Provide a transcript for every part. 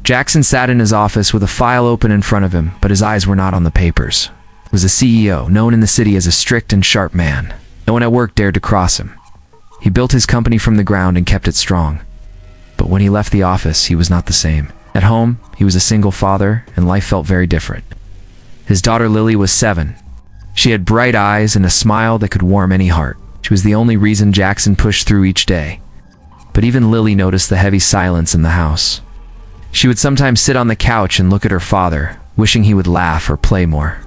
Jackson sat in his office with a file open in front of him, but his eyes were not on the papers. He was a CEO, known in the city as a strict and sharp man. No one at work dared to cross him. He built his company from the ground and kept it strong. But when he left the office, he was not the same. At home, he was a single father, and life felt very different. His daughter Lily was 7. She had bright eyes and a smile that could warm any heart. She was the only reason Jackson pushed through each day. But even Lily noticed the heavy silence in the house. She would sometimes sit on the couch and look at her father, wishing he would laugh or play more.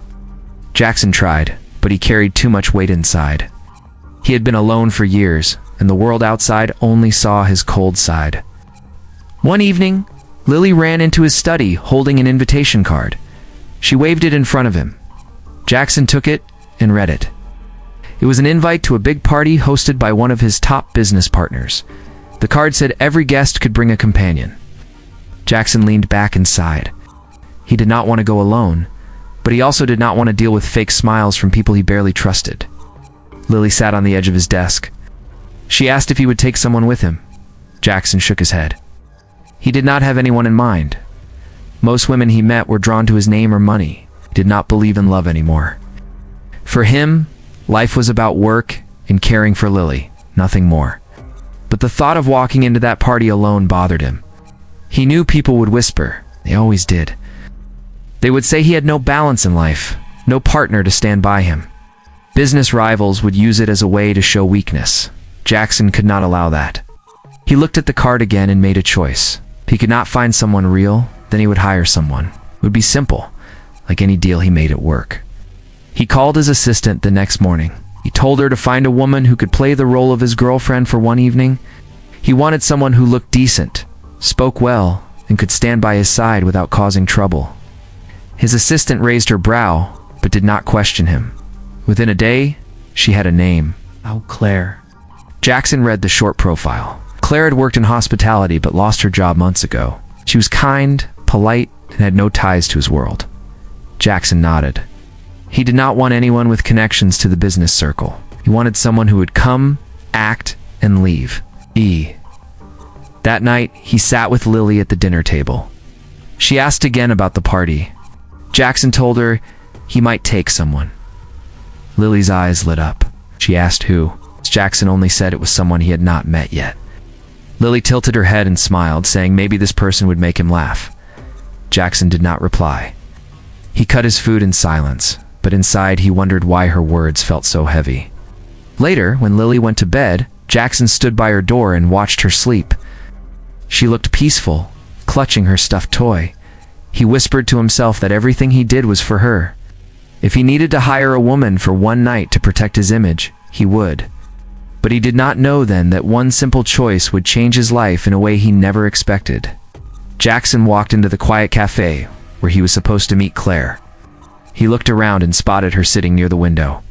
Jackson tried, but he carried too much weight inside. He had been alone for years, and the world outside only saw his cold side. One evening, Lily ran into his study holding an invitation card. She waved it in front of him. Jackson took it and read it. It was an invite to a big party hosted by one of his top business partners. The card said every guest could bring a companion. Jackson leaned back and sighed. He did not want to go alone, but he also did not want to deal with fake smiles from people he barely trusted. Lily sat on the edge of his desk. She asked if he would take someone with him. Jackson shook his head. He did not have anyone in mind. Most women he met were drawn to his name or money. He did not believe in love anymore. For him, life was about work and caring for Lily, nothing more. But the thought of walking into that party alone bothered him. He knew people would whisper. They always did. They would say he had no balance in life, no partner to stand by him. Business rivals would use it as a way to show weakness. Jackson could not allow that. He looked at the card again and made a choice. If he could not find someone real, then he would hire someone. It would be simple, like any deal he made at work. He called his assistant the next morning. He told her to find a woman who could play the role of his girlfriend for one evening. He wanted someone who looked decent, spoke well, and could stand by his side without causing trouble. His assistant raised her brow, but did not question him. Within a day, she had a name. Oh, Claire. Jackson read the short profile. Claire had worked in hospitality but lost her job months ago. She was kind, polite, and had no ties to his world. Jackson nodded. He did not want anyone with connections to the business circle. He wanted someone who would come, act, and leave. That night, he sat with Lily at the dinner table. She asked again about the party. Jackson told her he might take someone. Lily's eyes lit up. She asked who. Jackson only said it was someone he had not met yet. Lily tilted her head and smiled, saying maybe this person would make him laugh. Jackson did not reply. He cut his food in silence, but inside he wondered why her words felt so heavy. Later, when Lily went to bed, Jackson stood by her door and watched her sleep. She looked peaceful, clutching her stuffed toy. He whispered to himself that everything he did was for her. If he needed to hire a woman for one night to protect his image, he would. But he did not know then that one simple choice would change his life in a way he never expected. Jackson walked into the quiet cafe where he was supposed to meet Claire. He looked around and spotted her sitting near the window.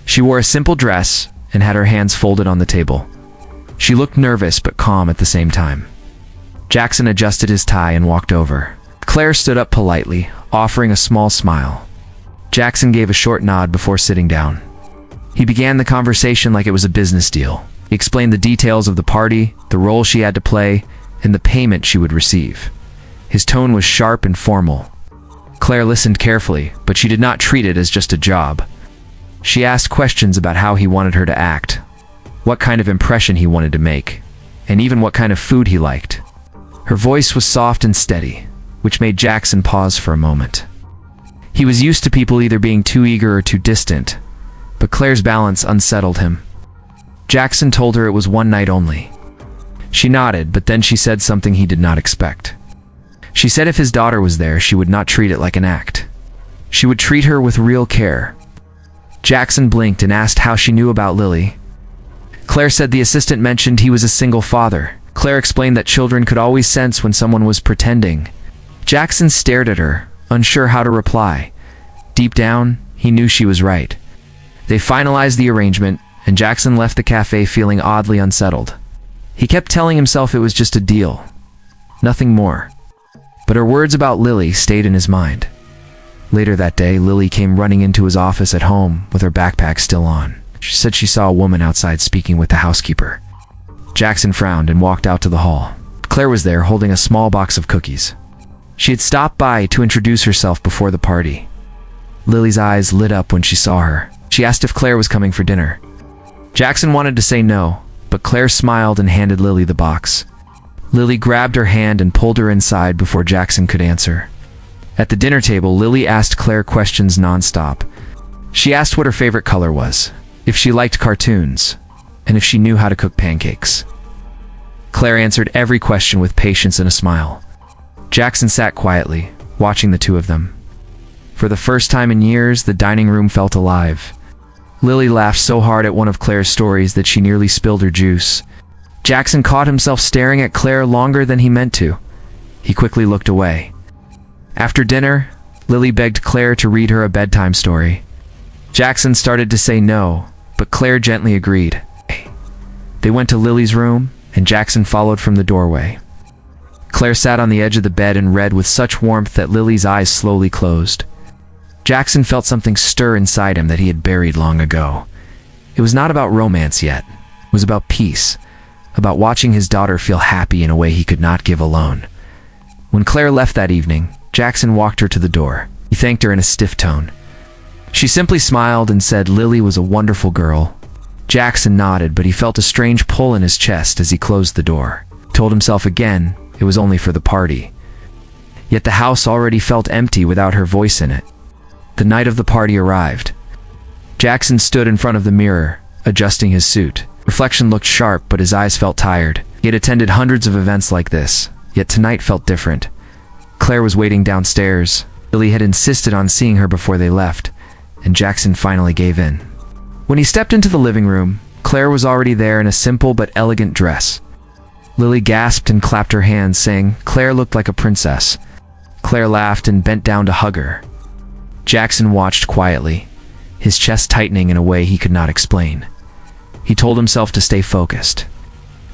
She wore a simple dress and had her hands folded on the table. She looked nervous but calm at the same time. Jackson adjusted his tie and walked over. Claire stood up politely, offering a small smile. Jackson gave a short nod before sitting down. He began the conversation like it was a business deal. He explained the details of the party, the role she had to play, and the payment she would receive. His tone was sharp and formal. Claire listened carefully, but she did not treat it as just a job. She asked questions about how he wanted her to act, what kind of impression he wanted to make, and even what kind of food he liked. Her voice was soft and steady, which made Jackson pause for a moment. He was used to people either being too eager or too distant, but Claire's balance unsettled him. Jackson told her it was one night only. She nodded, but then she said something he did not expect. She said if his daughter was there, she would not treat it like an act. She would treat her with real care. Jackson blinked and asked how she knew about Lily. Claire said the assistant mentioned he was a single father. Claire explained that children could always sense when someone was pretending. Jackson stared at her, unsure how to reply. Deep down, he knew she was right. They finalized the arrangement, and Jackson left the cafe feeling oddly unsettled. He kept telling himself it was just a deal, nothing more. But her words about Lily stayed in his mind. Later that day, Lily came running into his office at home with her backpack still on. She said she saw a woman outside speaking with the housekeeper. Jackson frowned and walked out to the hall. Claire was there holding a small box of cookies. She had stopped by to introduce herself before the party. Lily's eyes lit up when she saw her. She asked if Claire was coming for dinner. Jackson wanted to say no, but Claire smiled and handed Lily the box. Lily grabbed her hand and pulled her inside before Jackson could answer. At the dinner table, Lily asked Claire questions nonstop. She asked what her favorite color was, if she liked cartoons, and if she knew how to cook pancakes. Claire answered every question with patience and a smile. Jackson sat quietly, watching the two of them. For the first time in years, the dining room felt alive. Lily laughed so hard at one of Claire's stories that she nearly spilled her juice. Jackson caught himself staring at Claire longer than he meant to. He quickly looked away. After dinner, Lily begged Claire to read her a bedtime story. Jackson started to say no, but Claire gently agreed. They went to Lily's room, and Jackson followed from the doorway. Claire sat on the edge of the bed and read with such warmth that Lily's eyes slowly closed. Jackson felt something stir inside him that he had buried long ago. It was not about romance yet. It was about peace, about watching his daughter feel happy in a way he could not give alone. When Claire left that evening, Jackson walked her to the door. He thanked her in a stiff tone. She simply smiled and said Lily was a wonderful girl. Jackson nodded, but he felt a strange pull in his chest as he closed the door. He told himself again it was only for the party. Yet the house already felt empty without her voice in it. The night of the party arrived. Jackson stood in front of the mirror, adjusting his suit. Reflection looked sharp, but his eyes felt tired. He had attended hundreds of events like this, yet tonight felt different. Claire was waiting downstairs. Lily had insisted on seeing her before they left, and Jackson finally gave in. When he stepped into the living room, Claire was already there in a simple but elegant dress. Lily gasped and clapped her hands, saying Claire looked like a princess. Claire laughed and bent down to hug her. Jackson watched quietly, his chest tightening in a way he could not explain. He told himself to stay focused.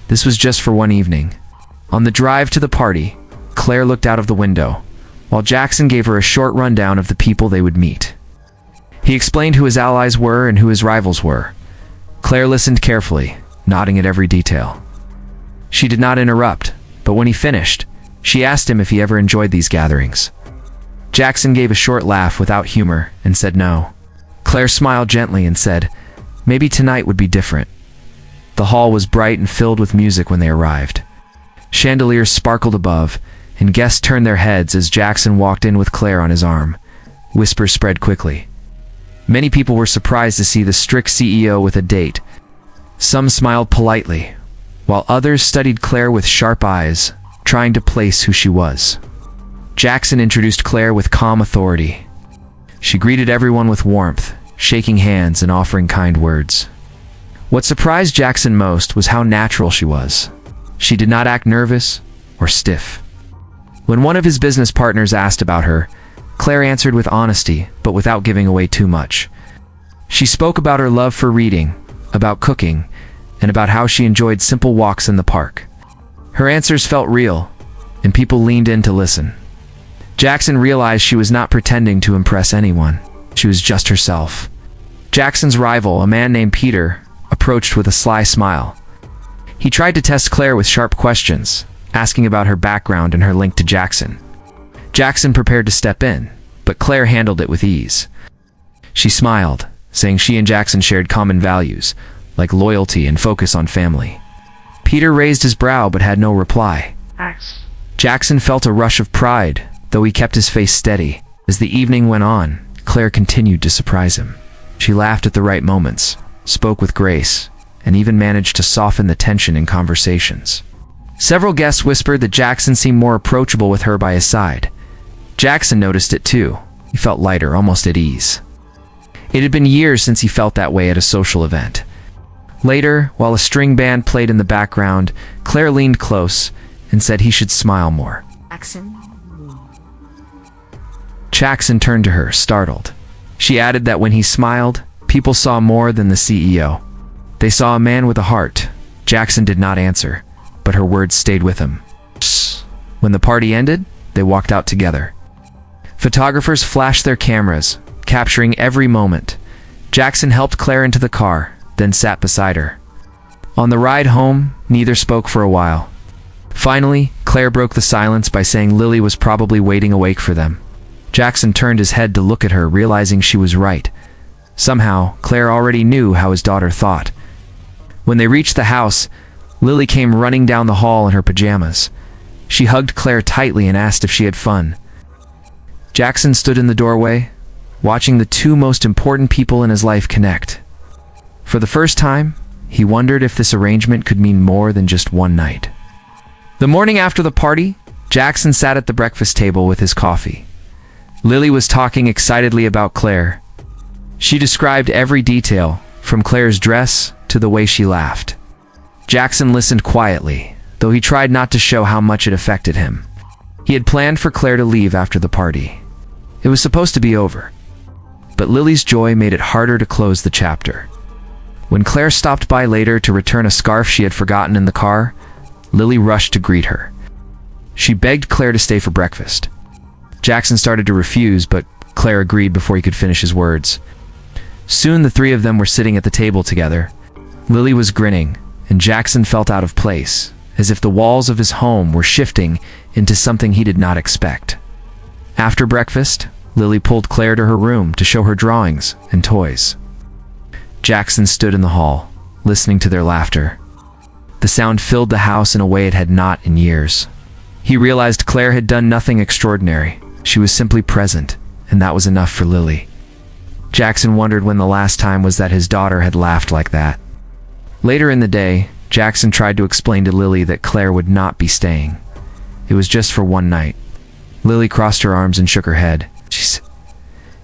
This was just for one evening. On the drive to the party, Claire looked out of the window, while Jackson gave her a short rundown of the people they would meet. He explained who his allies were and who his rivals were. Claire listened carefully, nodding at every detail. She did not interrupt, but when he finished, she asked him if he ever enjoyed these gatherings. Jackson gave a short laugh without humor and said no. Claire smiled gently and said, maybe tonight would be different. The hall was bright and filled with music when they arrived. Chandeliers sparkled above, and guests turned their heads as Jackson walked in with Claire on his arm. Whispers spread quickly. Many people were surprised to see the strict CEO with a date. Some smiled politely, while others studied Claire with sharp eyes, trying to place who she was. Jackson introduced Claire with calm authority. She greeted everyone with warmth, shaking hands and offering kind words. What surprised Jackson most was how natural she was. She did not act nervous or stiff. When one of his business partners asked about her, Claire answered with honesty, but without giving away too much. She spoke about her love for reading, about cooking, and about how she enjoyed simple walks in the park. Her answers felt real, and people leaned in to listen. Jackson realized she was not pretending to impress anyone. She was just herself. Jackson's rival, a man named Peter, approached with a sly smile. He tried to test Claire with sharp questions, asking about her background and her link to Jackson. Jackson prepared to step in, but Claire handled it with ease. She smiled, saying she and Jackson shared common values, like loyalty and focus on family. Peter raised his brow but had no reply. Jackson felt a rush of pride, though he kept his face steady. As the evening went on, Claire continued to surprise him. She laughed at the right moments, spoke with grace, and even managed to soften the tension in conversations. Several guests whispered that Jackson seemed more approachable with her by his side. Jackson noticed it too. He felt lighter, almost at ease. It had been years since he felt that way at a social event. Later, while a string band played in the background, Claire leaned close and said he should smile more. Jackson turned to her, startled. She added that when he smiled, people saw more than the CEO. They saw a man with a heart. Jackson did not answer, but her words stayed with him. When the party ended, they walked out together. Photographers flashed their cameras, capturing every moment. Jackson helped Claire into the car, then sat beside her. On the ride home, neither spoke for a while. Finally, Claire broke the silence by saying Lily was probably waiting awake for them. Jackson turned his head to look at her, realizing she was right. Somehow, Claire already knew how his daughter thought. When they reached the house, Lily came running down the hall in her pajamas. She hugged Claire tightly and asked if she had fun. Jackson stood in the doorway, watching the two most important people in his life connect. For the first time, he wondered if this arrangement could mean more than just one night. The morning after the party, Jackson sat at the breakfast table with his coffee. Lily was talking excitedly about Claire. She described every detail, from Claire's dress to the way she laughed. Jackson listened quietly, though he tried not to show how much it affected him. He had planned for Claire to leave after the party. It was supposed to be over. But Lily's joy made it harder to close the chapter. When Claire stopped by later to return a scarf she had forgotten in the car, Lily rushed to greet her. She begged Claire to stay for breakfast. Jackson started to refuse, but Claire agreed before he could finish his words. Soon the three of them were sitting at the table together. Lily was grinning, and Jackson felt out of place, as if the walls of his home were shifting into something he did not expect. After breakfast, Lily pulled Claire to her room to show her drawings and toys. Jackson stood in the hall, listening to their laughter. The sound filled the house in a way it had not in years. He realized Claire had done nothing extraordinary. She was simply present, and that was enough for Lily. Jackson wondered when the last time was that his daughter had laughed like that. Later in the day, Jackson tried to explain to Lily that Claire would not be staying. It was just for one night. Lily crossed her arms and shook her head.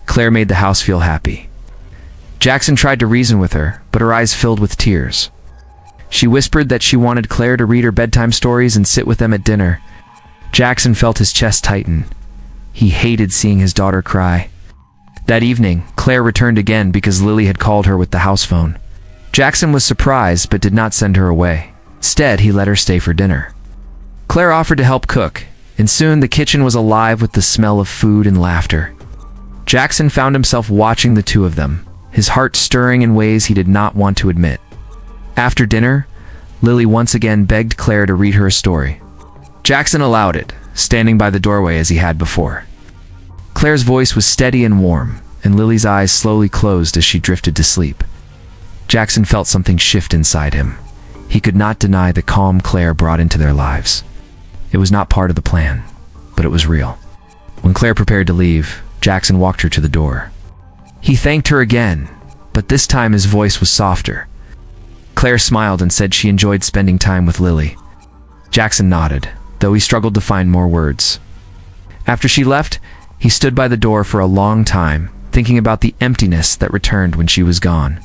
Claire made the house feel happy. Jackson tried to reason with her, but her eyes filled with tears. She whispered that she wanted Claire to read her bedtime stories and sit with them at dinner. Jackson felt his chest tighten. He hated seeing his daughter cry. That evening, Claire returned again because Lily had called her with the house phone. Jackson was surprised but did not send her away. Instead, he let her stay for dinner. Claire offered to help cook, and soon the kitchen was alive with the smell of food and laughter. Jackson found himself watching the two of them, his heart stirring in ways he did not want to admit. After dinner, Lily once again begged Claire to read her a story. Jackson allowed it, standing by the doorway as he had before. Claire's voice was steady and warm, and Lily's eyes slowly closed as she drifted to sleep. Jackson felt something shift inside him. He could not deny the calm Claire brought into their lives. It was not part of the plan, but it was real. When Claire prepared to leave, Jackson walked her to the door. He thanked her again, but this time his voice was softer. Claire smiled and said she enjoyed spending time with Lily. Jackson nodded, though he struggled to find more words. After she left, he stood by the door for a long time, thinking about the emptiness that returned when she was gone.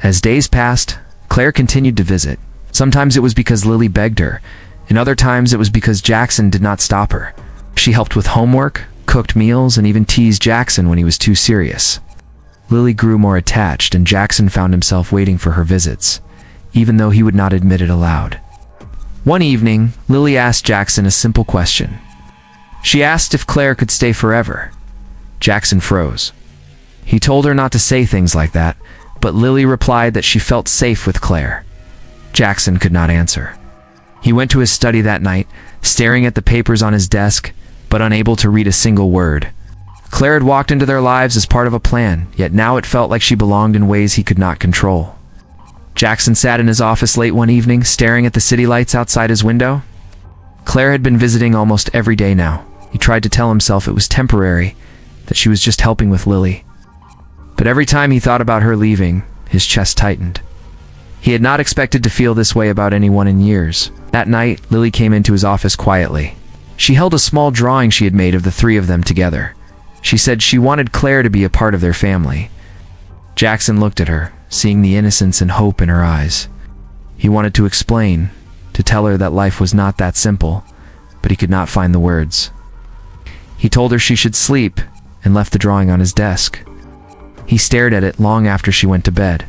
As days passed, Claire continued to visit. Sometimes it was because Lily begged her, and other times it was because Jackson did not stop her. She helped with homework, cooked meals, and even teased Jackson when he was too serious. Lily grew more attached, and Jackson found himself waiting for her visits, even though he would not admit it aloud. One evening, Lily asked Jackson a simple question. She asked if Claire could stay forever. Jackson froze. He told her not to say things like that, but Lily replied that she felt safe with Claire. Jackson could not answer. He went to his study that night, staring at the papers on his desk, but unable to read a single word. Claire had walked into their lives as part of a plan, yet now it felt like she belonged in ways he could not control. Jackson sat in his office late one evening, staring at the city lights outside his window. Claire had been visiting almost every day now. He tried to tell himself it was temporary, that she was just helping with Lily. But every time he thought about her leaving, his chest tightened. He had not expected to feel this way about anyone in years. That night, Lily came into his office quietly. She held a small drawing she had made of the three of them together. She said she wanted Claire to be a part of their family. Jackson looked at her, seeing the innocence and hope in her eyes. He wanted to explain, to tell her that life was not that simple, but he could not find the words. He told her she should sleep and left the drawing on his desk. He stared at it long after she went to bed.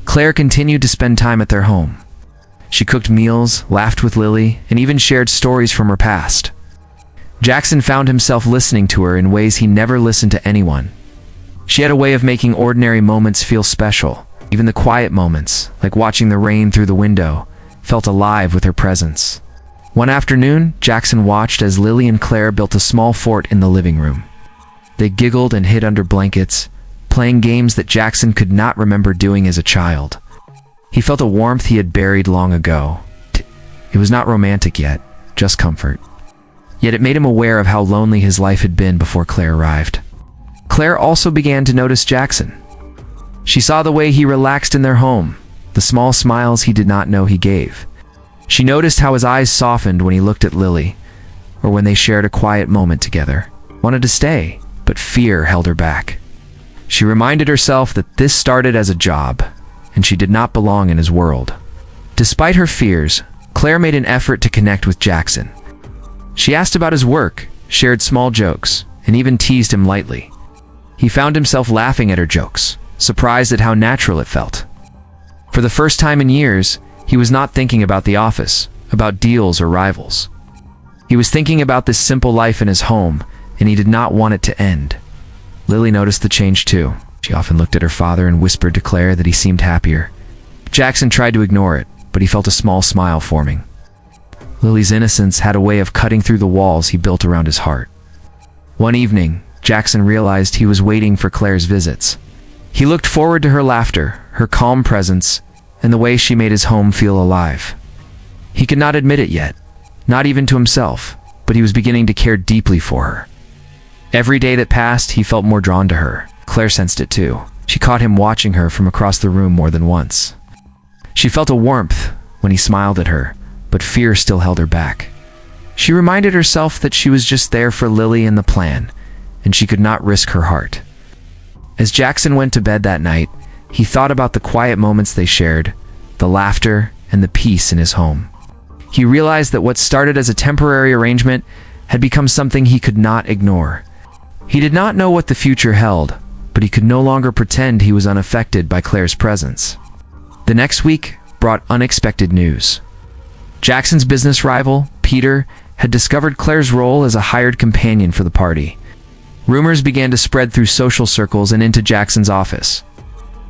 Claire continued to spend time at their home. She cooked meals, laughed with Lily, and even shared stories from her past. Jackson found himself listening to her in ways he never listened to anyone. She had a way of making ordinary moments feel special. Even the quiet moments, like watching the rain through the window, felt alive with her presence. One afternoon, Jackson watched as Lily and Claire built a small fort in the living room. They giggled and hid under blankets, playing games that Jackson could not remember doing as a child. He felt a warmth he had buried long ago. It was not romantic yet, just comfort. Yet it made him aware of how lonely his life had been before Claire arrived. Claire also began to notice Jackson. She saw the way he relaxed in their home, the small smiles he did not know he gave. She noticed how his eyes softened when he looked at Lily, or when they shared a quiet moment together. Wanted to stay, but fear held her back. She reminded herself that this started as a job, and she did not belong in his world. Despite her fears, Claire made an effort to connect with Jackson. She asked about his work, shared small jokes, and even teased him lightly. He found himself laughing at her jokes, surprised at how natural it felt. For the first time in years, he was not thinking about the office, about deals or rivals. He was thinking about this simple life in his home, and he did not want it to end. Lily noticed the change too. She often looked at her father and whispered to Claire that he seemed happier. Jackson tried to ignore it, but he felt a small smile forming. Lily's innocence had a way of cutting through the walls he built around his heart. One evening, Jackson realized he was waiting for Claire's visits. He looked forward to her laughter, her calm presence, and the way she made his home feel alive. He could not admit it yet, not even to himself, but he was beginning to care deeply for her. Every day that passed, he felt more drawn to her. Claire sensed it too. She caught him watching her from across the room more than once. She felt a warmth when he smiled at her, but fear still held her back. She reminded herself that she was just there for Lily and the plan, and she could not risk her heart. As Jackson went to bed that night, he thought about the quiet moments they shared, the laughter, and the peace in his home. He realized that what started as a temporary arrangement had become something he could not ignore. He did not know what the future held, but he could no longer pretend he was unaffected by Claire's presence. The next week brought unexpected news. Jackson's business rival, Peter, had discovered Claire's role as a hired companion for the party. Rumors began to spread through social circles and into Jackson's office.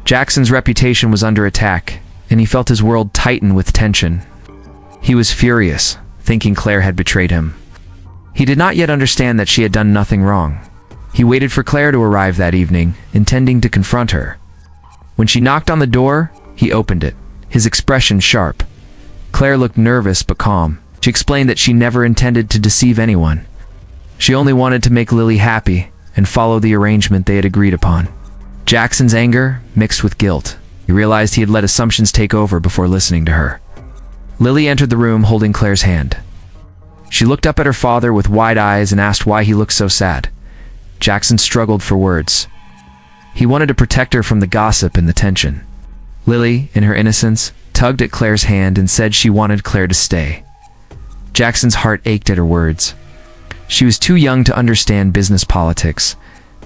Jackson's reputation was under attack, and he felt his world tighten with tension. He was furious, thinking Claire had betrayed him. He did not yet understand that she had done nothing wrong. He waited for Claire to arrive that evening, intending to confront her. When she knocked on the door, he opened it, his expression sharp. Claire looked nervous but calm. She explained that she never intended to deceive anyone. She only wanted to make Lily happy and follow the arrangement they had agreed upon. Jackson's anger mixed with guilt. He realized he had let assumptions take over before listening to her. Lily entered the room holding Claire's hand. She looked up at her father with wide eyes and asked why he looked so sad. Jackson struggled for words. He wanted to protect her from the gossip and the tension. Lily, in her innocence, tugged at Claire's hand and said she wanted Claire to stay. Jackson's heart ached at her words. She was too young to understand business politics,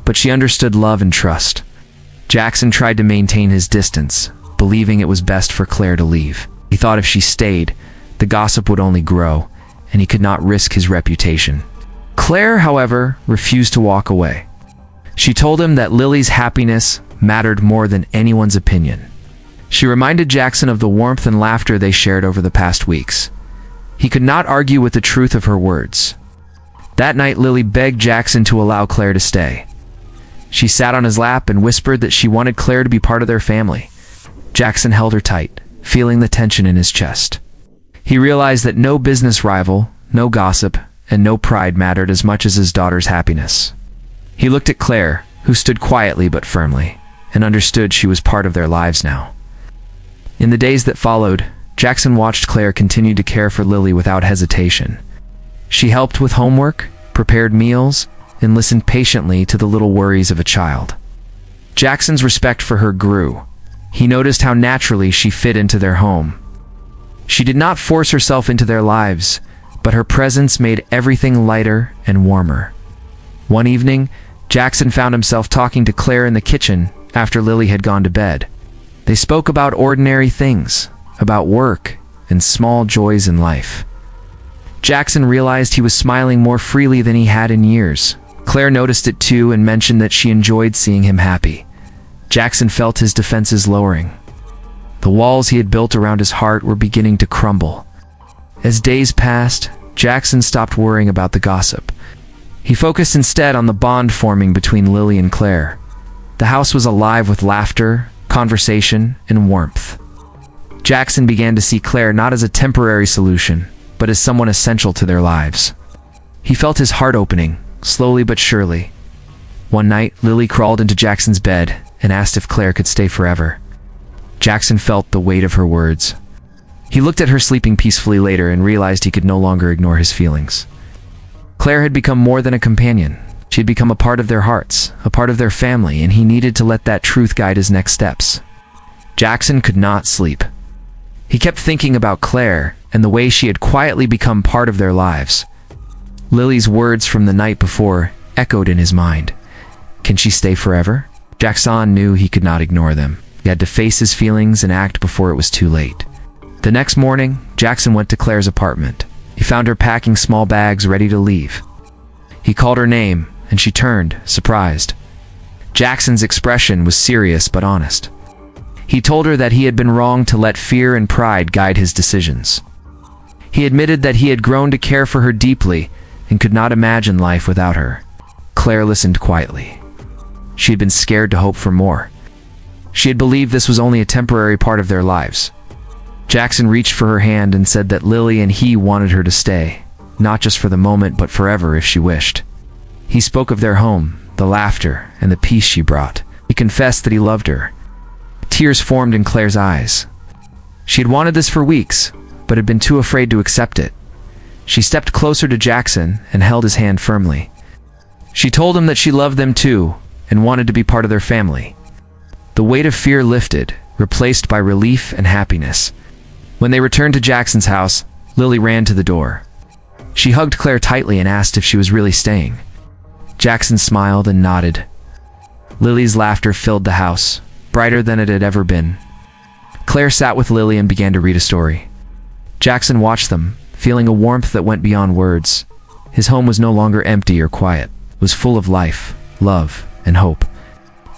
but she understood love and trust. Jackson tried to maintain his distance, believing it was best for Claire to leave. He thought if she stayed, the gossip would only grow, and he could not risk his reputation. Claire, however, refused to walk away. She told him that Lily's happiness mattered more than anyone's opinion. She reminded Jackson of the warmth and laughter they shared over the past weeks. He could not argue with the truth of her words. That night, Lily begged Jackson to allow Claire to stay. She sat on his lap and whispered that she wanted Claire to be part of their family. Jackson held her tight, feeling the tension in his chest. He realized that no business rival, no gossip, and no pride mattered as much as his daughter's happiness. He looked at Claire, who stood quietly but firmly, and understood she was part of their lives now. In the days that followed, Jackson watched Claire continue to care for Lily without hesitation. She helped with homework, prepared meals, and listened patiently to the little worries of a child. Jackson's respect for her grew. He noticed how naturally she fit into their home. She did not force herself into their lives, but her presence made everything lighter and warmer. One evening, Jackson found himself talking to Claire in the kitchen after Lily had gone to bed. They spoke about ordinary things, about work, and small joys in life. Jackson realized he was smiling more freely than he had in years. Claire noticed it too and mentioned that she enjoyed seeing him happy. Jackson felt his defenses lowering. The walls he had built around his heart were beginning to crumble. As days passed, Jackson stopped worrying about the gossip. He focused instead on the bond forming between Lily and Claire. The house was alive with laughter, conversation, and warmth. Jackson began to see Claire not as a temporary solution, but as someone essential to their lives. He felt his heart opening, slowly but surely. One night, Lily crawled into Jackson's bed and asked if Claire could stay forever. Jackson felt the weight of her words. He looked at her sleeping peacefully later and realized he could no longer ignore his feelings. Claire had become more than a companion. She had become a part of their hearts, a part of their family, and he needed to let that truth guide his next steps. Jackson could not sleep. He kept thinking about Claire and the way she had quietly become part of their lives. Lily's words from the night before echoed in his mind. Can she stay forever? Jackson knew he could not ignore them. He had to face his feelings and act before it was too late. The next morning, Jackson went to Claire's apartment. He found her packing small bags ready to leave. He called her name, and she turned, surprised. Jackson's expression was serious but honest. He told her that he had been wrong to let fear and pride guide his decisions. He admitted that he had grown to care for her deeply and could not imagine life without her. Claire listened quietly. She had been scared to hope for more. She had believed this was only a temporary part of their lives. Jackson reached for her hand and said that Lily and he wanted her to stay, not just for the moment but forever if she wished. He spoke of their home, the laughter, and the peace she brought. He confessed that he loved her. Tears formed in Claire's eyes. She had wanted this for weeks, but had been too afraid to accept it. She stepped closer to Jackson and held his hand firmly. She told him that she loved them too and wanted to be part of their family. The weight of fear lifted, replaced by relief and happiness. When they returned to Jackson's house, Lily ran to the door. She hugged Claire tightly and asked if she was really staying. Jackson smiled and nodded. Lily's laughter filled the house, brighter than it had ever been. Claire sat with Lily and began to read a story. Jackson watched them, feeling a warmth that went beyond words. His home was no longer empty or quiet. It was full of life, love, and hope.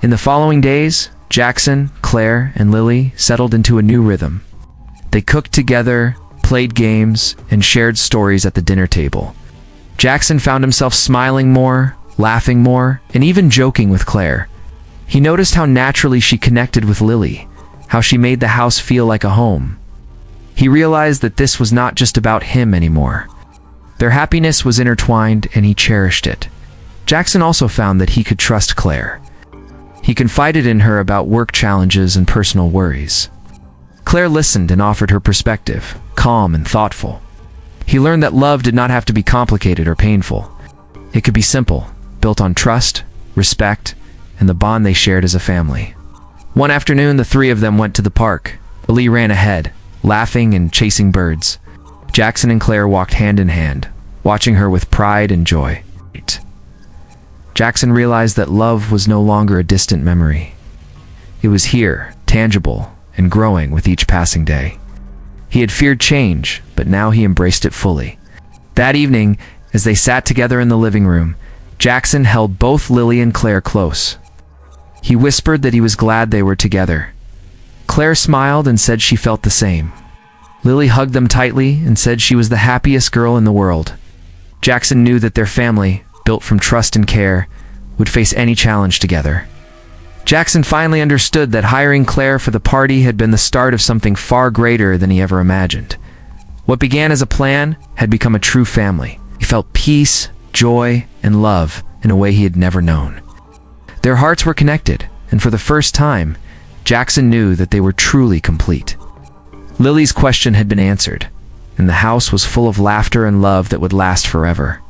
In the following days, Jackson, Claire, and Lily settled into a new rhythm. They cooked together, played games, and shared stories at the dinner table. Jackson found himself smiling more, laughing more, and even joking with Claire. He noticed how naturally she connected with Lily, how she made the house feel like a home. He realized that this was not just about him anymore. Their happiness was intertwined, and he cherished it. Jackson also found that he could trust Claire. He confided in her about work challenges and personal worries. Claire listened and offered her perspective, calm and thoughtful. He learned that love did not have to be complicated or painful. It could be simple, built on trust, respect, and the bond they shared as a family. One afternoon, the three of them went to the park. Lily ran ahead, laughing and chasing birds. Jackson and Claire walked hand in hand, watching her with pride and joy. Jackson realized that love was no longer a distant memory. It was here, tangible, and growing with each passing day. He had feared change, but now he embraced it fully. That evening, as they sat together in the living room, Jackson held both Lily and Claire close. He whispered that he was glad they were together. Claire smiled and said she felt the same. Lily hugged them tightly and said she was the happiest girl in the world. Jackson knew that their family, built from trust and care, would face any challenge together. Jackson finally understood that hiring Claire for the party had been the start of something far greater than he ever imagined. What began as a plan had become a true family. He felt peace, joy, and love in a way he had never known. Their hearts were connected, and for the first time, Jackson knew that they were truly complete. Lily's question had been answered, and the house was full of laughter and love that would last forever.